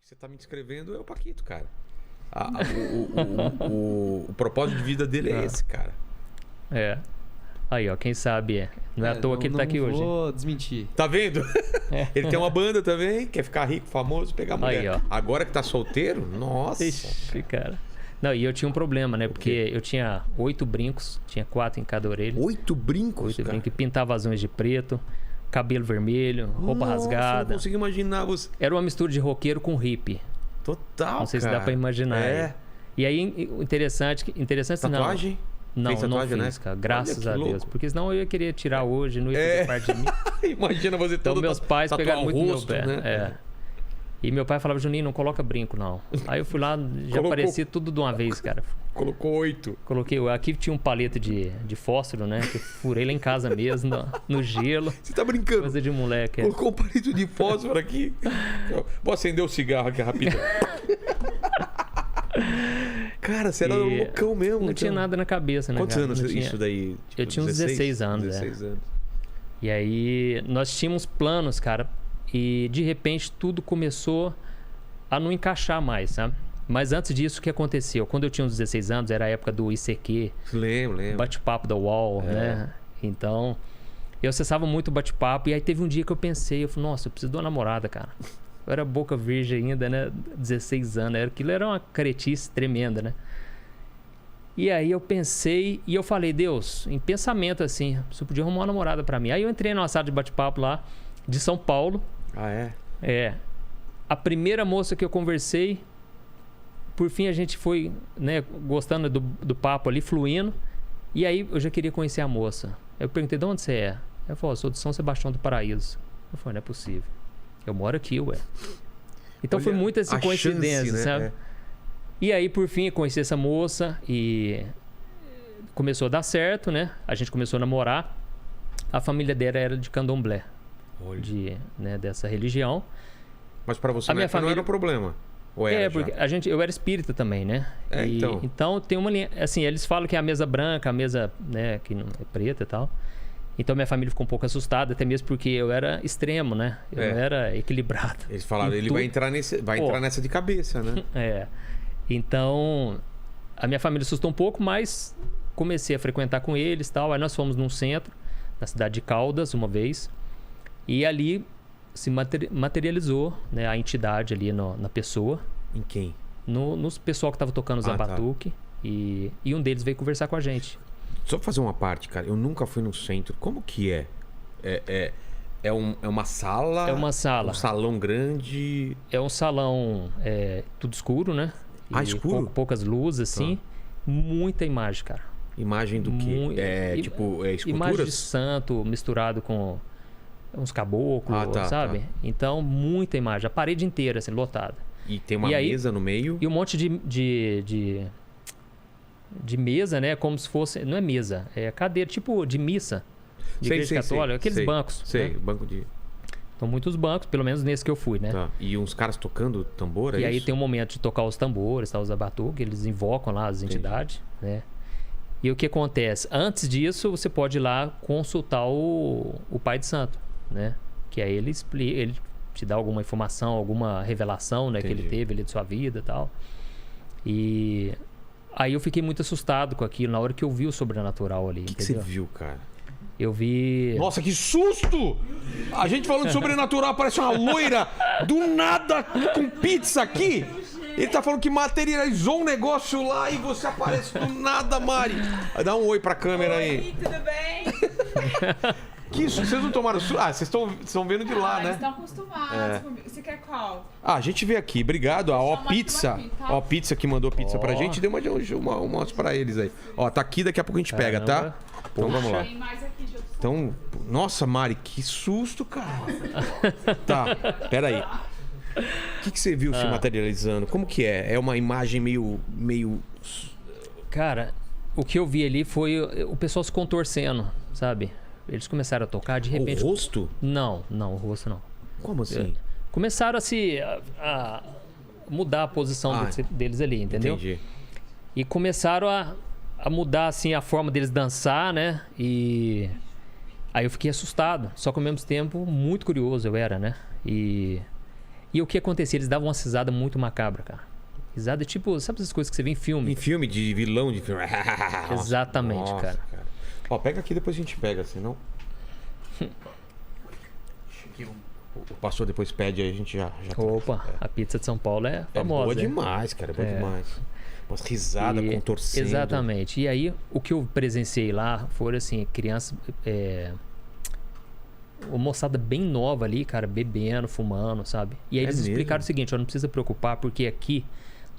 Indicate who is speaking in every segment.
Speaker 1: Você tá me descrevendo é o Paquito, cara. O propósito de vida dele é esse, cara.
Speaker 2: É. Aí, ó, quem sabe não é à toa que ele tá aqui hoje.
Speaker 3: Não vou desmentir.
Speaker 1: Tá vendo? Ele tem uma banda também, quer ficar rico, famoso, pegar mulher.
Speaker 2: Aí, ó.
Speaker 1: Agora que tá solteiro, nossa.
Speaker 2: Ixi, cara. Não, e eu tinha um problema, né? Porque eu tinha 8 brincos, tinha 4 em cada orelha.
Speaker 1: 8 brincos,
Speaker 2: 8 brincos, e pintava as unhas de preto, cabelo vermelho, roupa rasgada.
Speaker 1: Eu não consigo imaginar você.
Speaker 2: Era uma mistura de roqueiro com hippie.
Speaker 1: Total,
Speaker 2: Não sei
Speaker 1: cara.
Speaker 2: se dá pra imaginar.
Speaker 1: É.
Speaker 2: E aí, interessante
Speaker 1: Tatuagem?
Speaker 2: Não,
Speaker 1: Fez
Speaker 2: não
Speaker 1: tatuagem,
Speaker 2: fiz,
Speaker 1: né?
Speaker 2: cara. Graças
Speaker 1: Olha
Speaker 2: a
Speaker 1: que
Speaker 2: Deus.
Speaker 1: louco.
Speaker 2: Porque senão eu ia querer tirar hoje, não ia fazer parte de mim.
Speaker 1: Imagina você
Speaker 2: Então
Speaker 1: todo
Speaker 2: meus pais
Speaker 1: tatuar
Speaker 2: pegaram
Speaker 1: o
Speaker 2: muito no meu
Speaker 1: rosto,
Speaker 2: pé.
Speaker 1: né?
Speaker 2: É. E meu pai falava, Juninho, não coloca brinco, não. Aí eu fui lá, já
Speaker 1: Colocou.
Speaker 2: aparecia tudo de uma vez, cara.
Speaker 1: Colocou 8.
Speaker 2: Coloquei, aqui tinha um palito de fósforo, né? Que eu furei lá em casa mesmo, no gelo.
Speaker 1: Você tá brincando?
Speaker 2: Coisa de moleque.
Speaker 1: Colocou um palito de fósforo aqui. Vou acender o cigarro aqui rapidão. Cara, você era loucão mesmo.
Speaker 2: Não tinha nada na cabeça, né?
Speaker 1: Quantos
Speaker 2: cara?
Speaker 1: anos
Speaker 2: Não tinha...
Speaker 1: isso daí? Tipo,
Speaker 2: Eu tinha uns 16 anos,
Speaker 1: 16 anos.
Speaker 2: E aí, nós tínhamos planos, cara. E, de repente, tudo começou a não encaixar mais, sabe? Mas antes disso, o que aconteceu? Quando eu tinha uns 16 anos, era a época do ICQ.
Speaker 1: Lembro.
Speaker 2: Bate-papo da UOL, né? Então, eu acessava muito o bate-papo. E aí, teve um dia que eu pensei, eu falei, nossa, eu preciso de uma namorada, cara. Eu era boca virgem ainda, né? 16 anos. Aquilo era uma caretice tremenda, né? E aí eu pensei e eu falei, Deus, em pensamento assim, você podia arrumar uma namorada pra mim. Aí eu entrei numa sala de bate-papo lá, de São Paulo.
Speaker 1: Ah, é?
Speaker 2: É. A primeira moça que eu conversei, por fim a gente foi, né, gostando do papo ali, fluindo. E aí eu já queria conhecer a moça. Eu perguntei, de onde você é? Ela falou, sou de São Sebastião do Paraíso. Eu falei, não é possível. Eu moro aqui, ué. Então foi muita essa coincidência,
Speaker 1: chance, né?
Speaker 2: sabe?
Speaker 1: É.
Speaker 2: E aí, por fim, eu conheci essa moça e começou a dar certo, né? A gente começou a namorar. A família dela era de candomblé, dessa religião.
Speaker 1: Mas pra você
Speaker 2: A minha família
Speaker 1: não era um problema? Ou era
Speaker 2: porque eu era espírita também, né? Então tem uma linha... Assim, eles falam que é a mesa branca, a mesa, né, que não é preta e tal. Então minha família ficou um pouco assustada, até mesmo porque eu era extremo, né? Eu não era equilibrado.
Speaker 1: Eles falaram, ele vai entrar nessa de cabeça, né?
Speaker 2: Então, a minha família assustou um pouco, mas comecei a frequentar com eles e tal. Aí nós fomos num centro, na cidade de Caldas, uma vez. E ali se materializou, né, a entidade ali na pessoa.
Speaker 1: Em quem?
Speaker 2: Nos pessoal que estava tocando os batuque. E um deles veio conversar com a gente.
Speaker 1: Só fazer uma parte, cara. Eu nunca fui no centro. Como que é? É uma sala?
Speaker 2: É uma sala.
Speaker 1: Um salão grande?
Speaker 2: É um salão tudo escuro, né?
Speaker 1: Escuro?
Speaker 2: Com poucas luzes, assim. Muita imagem, cara.
Speaker 1: Imagem do quê? Esculturas?
Speaker 2: Imagem de santo misturado com uns caboclos, sabe?
Speaker 1: Tá.
Speaker 2: Então, muita imagem. A parede inteira, assim, lotada.
Speaker 1: E tem uma mesa no meio?
Speaker 2: E um monte de mesa, né? Como se fosse... Não é mesa, é cadeira, tipo de missa. De igreja católica. Aqueles bancos.
Speaker 1: Sei,
Speaker 2: né?
Speaker 1: banco de...
Speaker 2: Então, muitos bancos, pelo menos nesse que eu fui, né?
Speaker 1: Tá. E uns caras tocando tambor,
Speaker 2: E aí tem um momento de tocar os tambores, os batuques, eles invocam lá as entidades, né? E o que acontece? Antes disso, você pode ir lá consultar o Pai de Santo, né? Que aí ele te dá alguma informação, alguma revelação, né? Que ele teve ali de sua vida e tal. E aí eu fiquei muito assustado com aquilo na hora que eu vi o sobrenatural ali.
Speaker 1: O que você viu, cara?
Speaker 2: Eu vi...
Speaker 1: Nossa, que susto! A gente falando de sobrenatural, aparece uma loira do nada com pizza aqui. Ele tá falando que materializou um negócio lá e você aparece do nada, Mari. Dá um oi pra câmera aí.
Speaker 4: Oi, tudo bem?
Speaker 1: Que isso? Vocês não tomaram susto? Vocês estão vendo de lá, né?
Speaker 4: Eles estão acostumados comigo. Você quer qual?
Speaker 1: A gente veio aqui, obrigado. A Ó Pizza.
Speaker 4: aqui, tá?
Speaker 1: Ó Pizza que mandou pizza pra gente. Deu umas pra eles aí. Ó, tá aqui, daqui a pouco a gente pega, tá? Então vamos lá.
Speaker 4: Tem mais aqui de outros.
Speaker 1: Então, nossa, Mari, que susto, cara. Tá, peraí. O que você viu se materializando? Como que é? É uma imagem meio...
Speaker 2: Cara, o que eu vi ali foi o pessoal se contorcendo, sabe? Eles começaram a tocar, de repente...
Speaker 1: O rosto?
Speaker 2: Não, o rosto não.
Speaker 1: Como assim?
Speaker 2: Começaram a mudar a posição deles ali, entendeu?
Speaker 1: Entendi.
Speaker 2: E começaram a mudar, assim, a forma deles dançar, né? E aí eu fiquei assustado. Só que ao mesmo tempo, muito curioso eu era, né? E E o que acontecia? Eles davam uma risada muito macabra, cara. Risada tipo, sabe essas coisas que você vê em filme?
Speaker 1: Em filme de vilão, de filme.
Speaker 2: Exatamente,
Speaker 1: Nossa,
Speaker 2: cara.
Speaker 1: Ó, pega aqui, depois a gente pega, senão... O pastor depois pede, aí a gente já
Speaker 2: Opa,
Speaker 1: traz.
Speaker 2: a pizza de São Paulo é famosa.
Speaker 1: É boa
Speaker 2: né?
Speaker 1: demais, cara, é boa demais. Umas risadas contorcendo.
Speaker 2: Exatamente. E aí, o que eu presenciei lá foram, assim, crianças... uma moçada bem nova ali, cara, bebendo, fumando, sabe? E aí eles
Speaker 1: mesmo?
Speaker 2: explicaram o seguinte, ó, não precisa preocupar, porque aqui,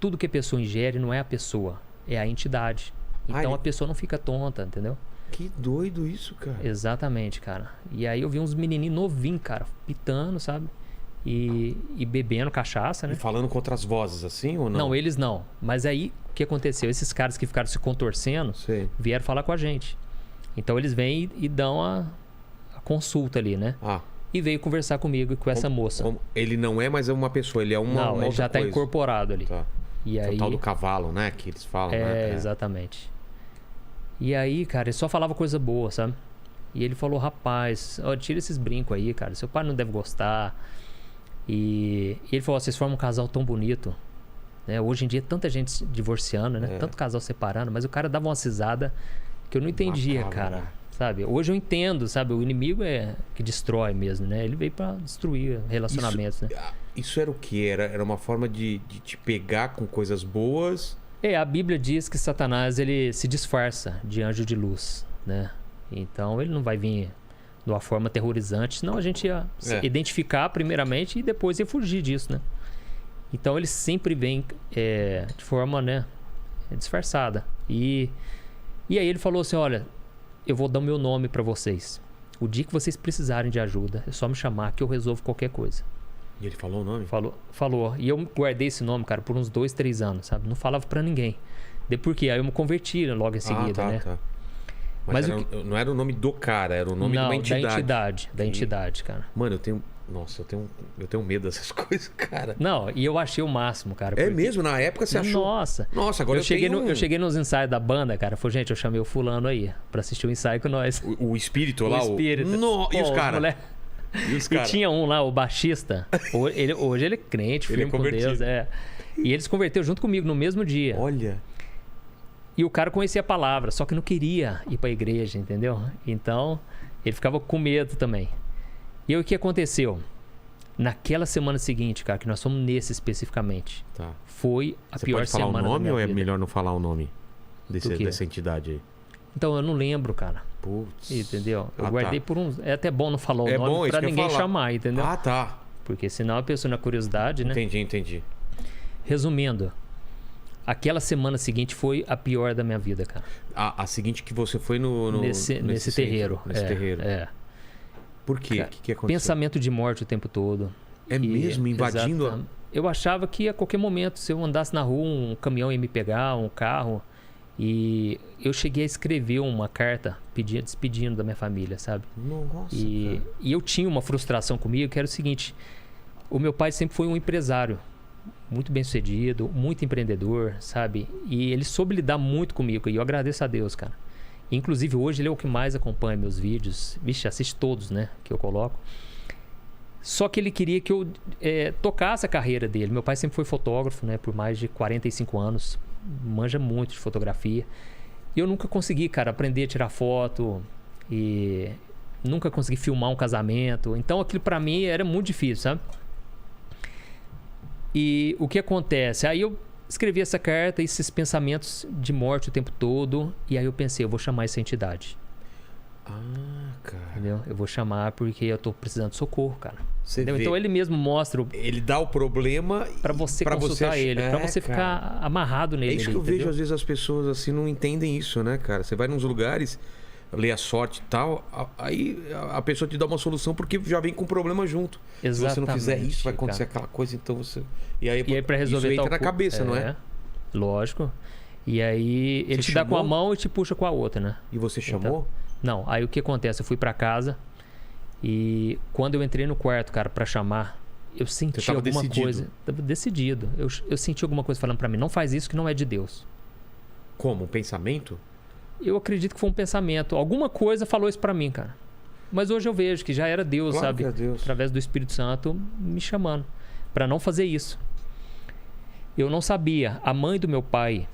Speaker 2: tudo que a pessoa ingere não é a pessoa, é a entidade. Então a pessoa não fica tonta, entendeu?
Speaker 1: Que doido isso, cara.
Speaker 2: Exatamente, cara. E aí eu vi uns menininhos novinhos, cara, pitando, sabe? E bebendo cachaça, né?
Speaker 1: E falando com outras vozes, assim, ou não?
Speaker 2: Não, eles não. Mas aí, o que aconteceu? Esses caras que ficaram se contorcendo,
Speaker 1: Sei.
Speaker 2: vieram falar com a gente. Então eles vêm e dão a consulta ali, né? E veio conversar comigo e com essa moça.
Speaker 1: Ele não é mais uma pessoa, ele é uma
Speaker 2: Não, ele
Speaker 1: outra
Speaker 2: já tá
Speaker 1: coisa.
Speaker 2: incorporado ali.
Speaker 1: Tá.
Speaker 2: E aí...
Speaker 1: É o tal do cavalo, né? Que eles falam, né?
Speaker 2: Exatamente. E aí, cara, ele só falava coisa boa, sabe? E ele falou, rapaz, ó, tira esses brincos aí, cara. Seu pai não deve gostar. E ele falou, vocês formam um casal tão bonito. Né? Hoje em dia, tanta gente divorciando, né? Tanto casal separando. Mas o cara dava uma cisada que eu não entendia, cara.
Speaker 1: Né?
Speaker 2: Sabe? Hoje eu entendo, sabe? O inimigo é que destrói mesmo, né? Ele veio pra destruir relacionamentos, né?
Speaker 1: Isso era o que? Era uma forma de te pegar com coisas boas?
Speaker 2: A Bíblia diz que Satanás, ele se disfarça de anjo de luz, né? Então ele não vai vir de uma forma aterrorizante, senão a gente ia identificar primeiramente e depois ia fugir disso, né? Então ele sempre vem de forma, né, disfarçada. E aí ele falou assim, olha, eu vou dar o meu nome para vocês. O dia que vocês precisarem de ajuda, é só me chamar que eu resolvo qualquer coisa.
Speaker 1: E ele falou o nome?
Speaker 2: Falou. E eu guardei esse nome, cara, por uns 2, 3 anos, sabe? Não falava pra ninguém. Por quê? Aí eu me converti logo em seguida, né?
Speaker 1: Tá. Mas não era o nome do cara, era o nome de uma entidade.
Speaker 2: Da entidade, cara.
Speaker 1: Mano, eu tenho medo dessas coisas, cara.
Speaker 2: Não, e eu achei o máximo, cara.
Speaker 1: É mesmo? Na época você achou? Nossa, agora
Speaker 2: eu cheguei nos ensaios da banda, cara. Falei, gente, eu chamei o fulano aí pra assistir o ensaio com nós.
Speaker 1: O espírito lá?
Speaker 2: O espírito.
Speaker 1: E os caras?
Speaker 2: E tinha um lá, o baixista. Hoje ele é crente, firme com Deus. E ele se converteu junto comigo no mesmo dia.
Speaker 1: Olha.
Speaker 2: E o cara conhecia a palavra, só que não queria ir pra igreja, entendeu? Então, ele ficava com medo também. E aí o que aconteceu? Naquela semana seguinte, cara, que nós fomos nesse especificamente, foi a pior semana da minha vida. Você pode falar o nome ou é melhor não falar o nome
Speaker 1: dessa entidade aí?
Speaker 2: Então, eu não lembro, cara.
Speaker 1: Putz.
Speaker 2: Entendeu? Eu guardei por uns... É até bom não falar o nome pra ninguém chamar, entendeu?
Speaker 1: Tá.
Speaker 2: Porque senão a pessoa na curiosidade, né?
Speaker 1: Entendi.
Speaker 2: Resumindo, aquela semana seguinte foi a pior da minha vida, cara.
Speaker 1: A seguinte que você foi
Speaker 2: nesse terreiro.
Speaker 1: Nesse terreiro. Por quê? O que aconteceu?
Speaker 2: Pensamento de morte o tempo todo.
Speaker 1: Mesmo? Invadindo?
Speaker 2: Eu achava que a qualquer momento, se eu andasse na rua, um caminhão ia me pegar, um carro. E eu cheguei a escrever uma carta despedindo da minha família, sabe?
Speaker 1: Nossa,
Speaker 2: e eu tinha uma frustração comigo, que era o seguinte: o meu pai sempre foi um empresário muito bem sucedido, muito empreendedor, sabe? E ele soube lidar muito comigo, e eu agradeço a Deus, cara. Inclusive hoje ele é o que mais acompanha meus vídeos. Vixe, assiste todos, né, que eu coloco. Só que ele queria que eu tocasse a carreira dele. Meu pai sempre foi fotógrafo, né, por mais de 45 anos. Manja muito de fotografia. E eu nunca consegui, cara, aprender a tirar foto. E nunca consegui filmar um casamento. Então aquilo pra mim era muito difícil, sabe? E o que acontece? Aí eu escrevi essa carta, esses pensamentos de morte o tempo todo. E aí eu pensei, eu vou chamar essa entidade.
Speaker 1: Cara.
Speaker 2: Entendeu? Eu vou chamar porque eu tô precisando de socorro, cara.
Speaker 1: Então
Speaker 2: ele mesmo mostra.
Speaker 1: Ele dá o problema
Speaker 2: pra você consultar ele, pra você ficar amarrado nele.
Speaker 1: É isso que eu vejo, às vezes as pessoas assim não entendem isso, né, cara? Você vai nos lugares, lê a sorte e tal, aí a pessoa te dá uma solução porque já vem com o problema junto.
Speaker 2: Exatamente,
Speaker 1: se você não fizer isso, vai acontecer aquela coisa, então você. E aí pra resolver isso entra na cabeça, não é?
Speaker 2: Lógico. E aí ele te dá com a mão e te puxa com a outra, né?
Speaker 1: E você chamou?
Speaker 2: Então, não, aí o que acontece? Eu fui pra casa e quando eu entrei no quarto, cara, pra chamar, eu senti alguma coisa. Tava decidido. Eu senti alguma coisa falando pra mim, não faz isso que não é de Deus.
Speaker 1: Como? Um pensamento?
Speaker 2: Eu acredito que foi um pensamento. Alguma coisa falou isso pra mim, cara. Mas hoje eu vejo que já era Deus,
Speaker 1: claro
Speaker 2: sabe?
Speaker 1: Que é Deus.
Speaker 2: Através do Espírito Santo me chamando. para não fazer isso. Eu não sabia. A mãe do meu pai,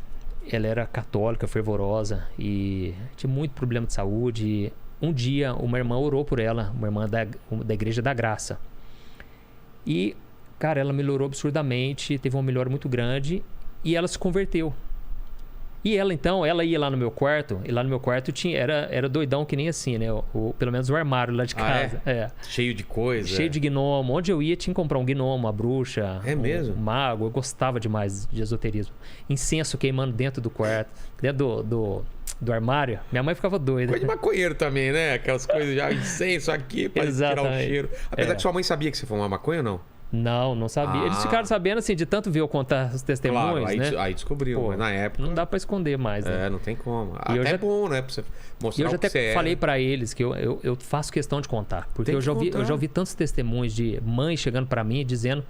Speaker 2: ela era católica, fervorosa e tinha muito problema de saúde. Um dia, uma irmã orou por ela, uma irmã da Igreja da Graça. E, cara, ela melhorou absurdamente, teve uma melhora muito grande e ela se converteu. E ela, então, ela ia lá no meu quarto, e lá no meu quarto era doidão que nem assim, né? Pelo menos o armário lá de casa. É.
Speaker 1: Cheio de coisa.
Speaker 2: Cheio de gnomo. Onde eu ia, tinha que comprar um gnomo, uma bruxa.
Speaker 1: É mesmo?
Speaker 2: Um mago. Eu gostava demais de esoterismo. Incenso queimando dentro do quarto, dentro do armário. Minha mãe ficava doida.
Speaker 1: Coisa de maconheiro também, né? Aquelas coisas já, incenso aqui pra tirar o cheiro. Apesar que sua mãe sabia que você fumava maconha ou não?
Speaker 2: Não sabia. Eles ficaram sabendo, assim, de tanto ver eu contar os testemunhos,
Speaker 1: claro,
Speaker 2: né?
Speaker 1: Aí descobriu,
Speaker 2: Pô,
Speaker 1: mas na época...
Speaker 2: Não dá pra esconder mais, né?
Speaker 1: É, não tem como.
Speaker 2: E
Speaker 1: Até é bom, né? Pra você mostrar
Speaker 2: eu já
Speaker 1: o que
Speaker 2: até
Speaker 1: você
Speaker 2: falei
Speaker 1: é.
Speaker 2: pra eles que eu faço questão de contar. Porque
Speaker 1: Tem
Speaker 2: eu
Speaker 1: que
Speaker 2: já
Speaker 1: contar.
Speaker 2: ouvi tantos testemunhos de mãe chegando pra mim dizendo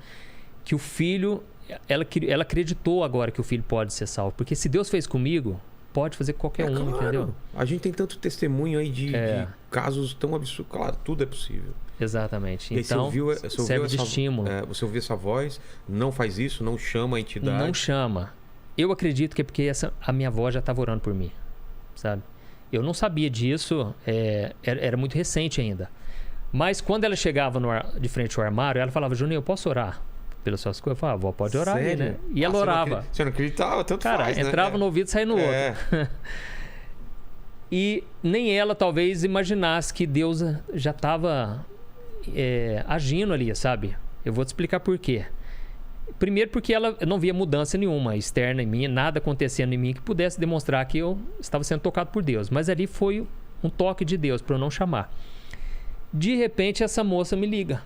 Speaker 2: que o filho... Ela acreditou agora que o filho pode ser salvo. Porque se Deus fez comigo, pode fazer com qualquer um,
Speaker 1: claro.
Speaker 2: entendeu?
Speaker 1: A gente tem tanto testemunho aí de casos tão absurdos. Claro, tudo é possível.
Speaker 2: Exatamente.
Speaker 1: E
Speaker 2: Então,
Speaker 1: você
Speaker 2: serve de estímulo.
Speaker 1: Você ouviu essa voz, não faz isso, não chama a entidade.
Speaker 2: Não chama. Eu acredito que é porque a minha avó já estava orando por mim, sabe? Eu não sabia disso, era muito recente ainda. Mas quando ela chegava de frente ao armário, ela falava, Juninho, eu posso orar pelas suas coisas? Eu falava, avó, pode orar aí, né? E ela orava.
Speaker 1: Você não acreditava, tanto
Speaker 2: Cara,
Speaker 1: faz,
Speaker 2: entrava
Speaker 1: né?
Speaker 2: no ouvido e saía no outro. E nem ela talvez imaginasse que Deus já estava agindo ali, sabe? Eu vou te explicar por quê. Primeiro porque ela não via mudança nenhuma externa em mim, nada acontecendo em mim que pudesse demonstrar que eu estava sendo tocado por Deus. Mas ali foi um toque de Deus para eu não chamar. De repente essa moça me liga.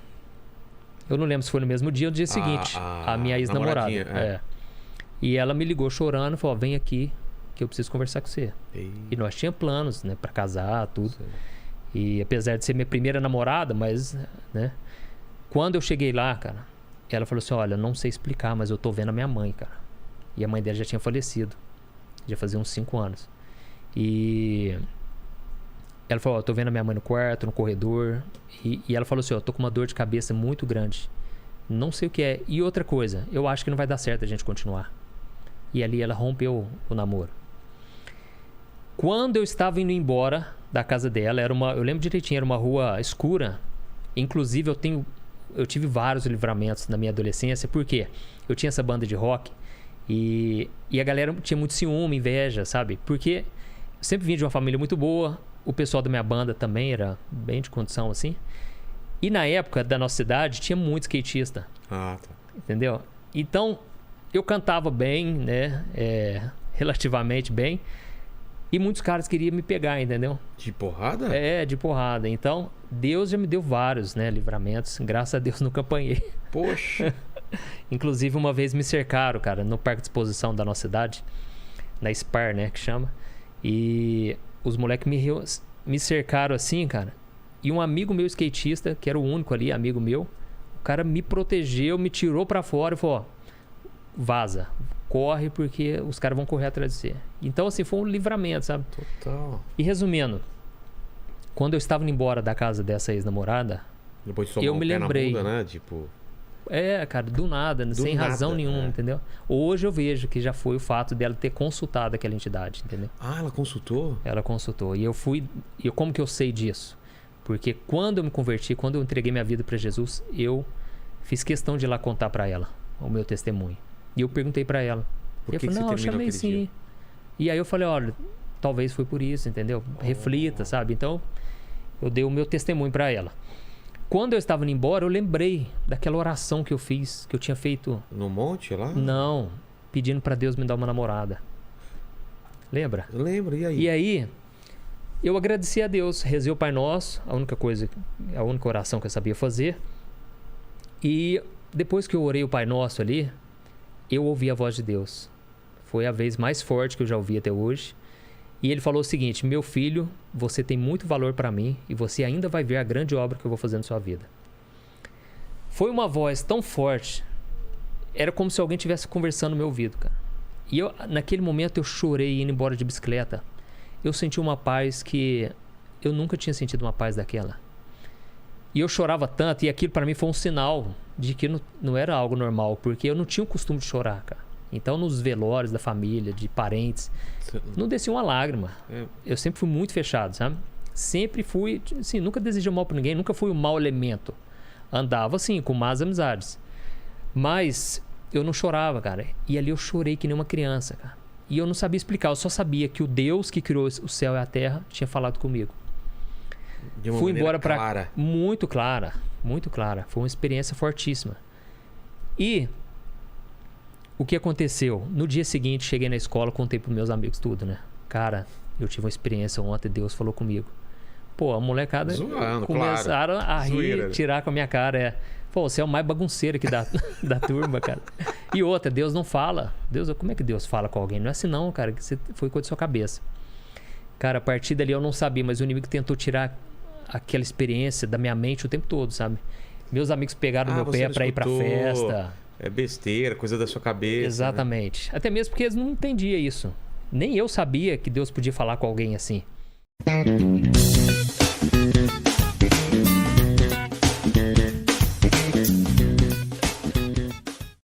Speaker 2: Eu não lembro se foi no mesmo dia ou no dia seguinte. A minha ex-namorada. E ela me ligou chorando e falou, vem aqui que eu preciso conversar com você. E nós tínhamos planos, né, para casar, tudo.
Speaker 1: Sim.
Speaker 2: E apesar de ser minha primeira namorada, mas, né, quando eu cheguei lá, cara, ela falou assim, olha, não sei explicar, mas eu tô vendo a minha mãe, cara. E a mãe dela já tinha falecido. Já fazia uns 5 anos. E ela falou, eu tô vendo a minha mãe no quarto, no corredor. E ela falou assim, eu tô com uma dor de cabeça muito grande. Não sei o que é. E outra coisa, eu acho que não vai dar certo a gente continuar. E ali ela rompeu o namoro. Quando eu estava indo embora da casa dela, eu lembro direitinho, era uma rua escura. Inclusive eu tive vários livramentos na minha adolescência, porque eu tinha essa banda de rock e a galera tinha muito ciúme, inveja, sabe? Porque eu sempre vim de uma família muito boa, o pessoal da minha banda também era bem de condição assim. E na época da nossa cidade tinha muito skatista.
Speaker 1: Tá.
Speaker 2: Entendeu? Então eu cantava bem, né? Relativamente bem. E muitos caras queriam me pegar, entendeu?
Speaker 1: De porrada?
Speaker 2: De porrada. Então, Deus já me deu vários, né, livramentos. Graças a Deus nunca apanhei.
Speaker 1: Poxa.
Speaker 2: Inclusive, uma vez me cercaram, cara, no parque de exposição da nossa cidade. Na SPAR, né, que chama. E os moleques me cercaram assim, cara. E um amigo meu skatista, que era o único ali, amigo meu, o cara me protegeu, me tirou pra fora e falou, ó, vaza. Corre porque os caras vão correr atrás de você. Então, assim, foi um livramento, sabe?
Speaker 1: Total.
Speaker 2: E resumindo, quando eu estava indo embora da casa dessa ex-namorada,
Speaker 1: Depois de tomar
Speaker 2: eu me lembrei.
Speaker 1: Pé na bunda, né? Tipo...
Speaker 2: Cara, do nada, sem razão nenhuma, entendeu? Hoje eu vejo que já foi o fato dela ter consultado aquela entidade, entendeu?
Speaker 1: Ela consultou?
Speaker 2: Ela consultou. E como que eu sei disso? Porque quando eu me converti, quando eu entreguei minha vida para Jesus, eu fiz questão de ir lá contar para ela o meu testemunho. E eu perguntei pra ela.
Speaker 1: Por que
Speaker 2: eu falei,
Speaker 1: você
Speaker 2: não, eu
Speaker 1: terminou
Speaker 2: chamei
Speaker 1: aquele
Speaker 2: sim.
Speaker 1: dia?
Speaker 2: E aí eu falei, olha, talvez foi por isso, entendeu? Reflita, sabe? Então, eu dei o meu testemunho pra ela. Quando eu estava indo embora, eu lembrei daquela oração que eu fiz, que eu tinha feito...
Speaker 1: No monte lá?
Speaker 2: Não, pedindo pra Deus me dar uma namorada. Lembra?
Speaker 1: Eu lembro, e aí?
Speaker 2: E aí, eu agradeci a Deus, rezei o Pai Nosso, a única oração que eu sabia fazer. E depois que eu orei o Pai Nosso ali, eu ouvi a voz de Deus. Foi a vez mais forte que eu já ouvi até hoje. E ele falou o seguinte, meu filho, você tem muito valor para mim e você ainda vai ver a grande obra que eu vou fazer na sua vida. Foi uma voz tão forte, era como se alguém estivesse conversando no meu ouvido, cara. E naquele momento eu chorei indo embora de bicicleta. Eu senti uma paz que eu nunca tinha sentido uma paz daquela. E eu chorava tanto, e aquilo para mim foi um sinal de que não era algo normal, porque eu não tinha o costume de chorar, cara. Então, nos velórios da família, de parentes, não descia uma lágrima. Eu sempre fui muito fechado, sabe? Sempre fui, assim, nunca desejei mal pra ninguém, nunca fui um mau elemento. Andava, assim, com más amizades. Mas eu não chorava, cara. E ali eu chorei que nem uma criança, cara. E eu não sabia explicar, eu só sabia que o Deus que criou o céu e a terra tinha falado comigo.
Speaker 1: De uma
Speaker 2: Fui
Speaker 1: maneira
Speaker 2: embora pra...
Speaker 1: clara.
Speaker 2: Muito clara, muito clara. Foi uma experiência fortíssima. E o que aconteceu? No dia seguinte, cheguei na escola, contei pros meus amigos tudo, né? Cara, eu tive uma experiência ontem, Deus falou comigo. Pô, a molecada
Speaker 1: Zoando,
Speaker 2: começaram
Speaker 1: claro.
Speaker 2: a rir,
Speaker 1: Zoeira.
Speaker 2: tirar com a minha cara. Pô, você é o mais bagunceiro aqui da turma, cara. E outra, Deus não fala. Como é que Deus fala com alguém? Não é assim não, cara, que foi coisa da sua cabeça. Cara, a partir dali eu não sabia, mas o inimigo tentou tirar aquela experiência da minha mente o tempo todo, sabe? Meus amigos pegaram meu
Speaker 1: você
Speaker 2: pé
Speaker 1: não
Speaker 2: pra ir pra
Speaker 1: escutou.
Speaker 2: festa.
Speaker 1: É besteira, coisa da sua cabeça.
Speaker 2: Exatamente. Até mesmo porque eles não entendiam isso. Nem eu sabia que Deus podia falar com alguém assim.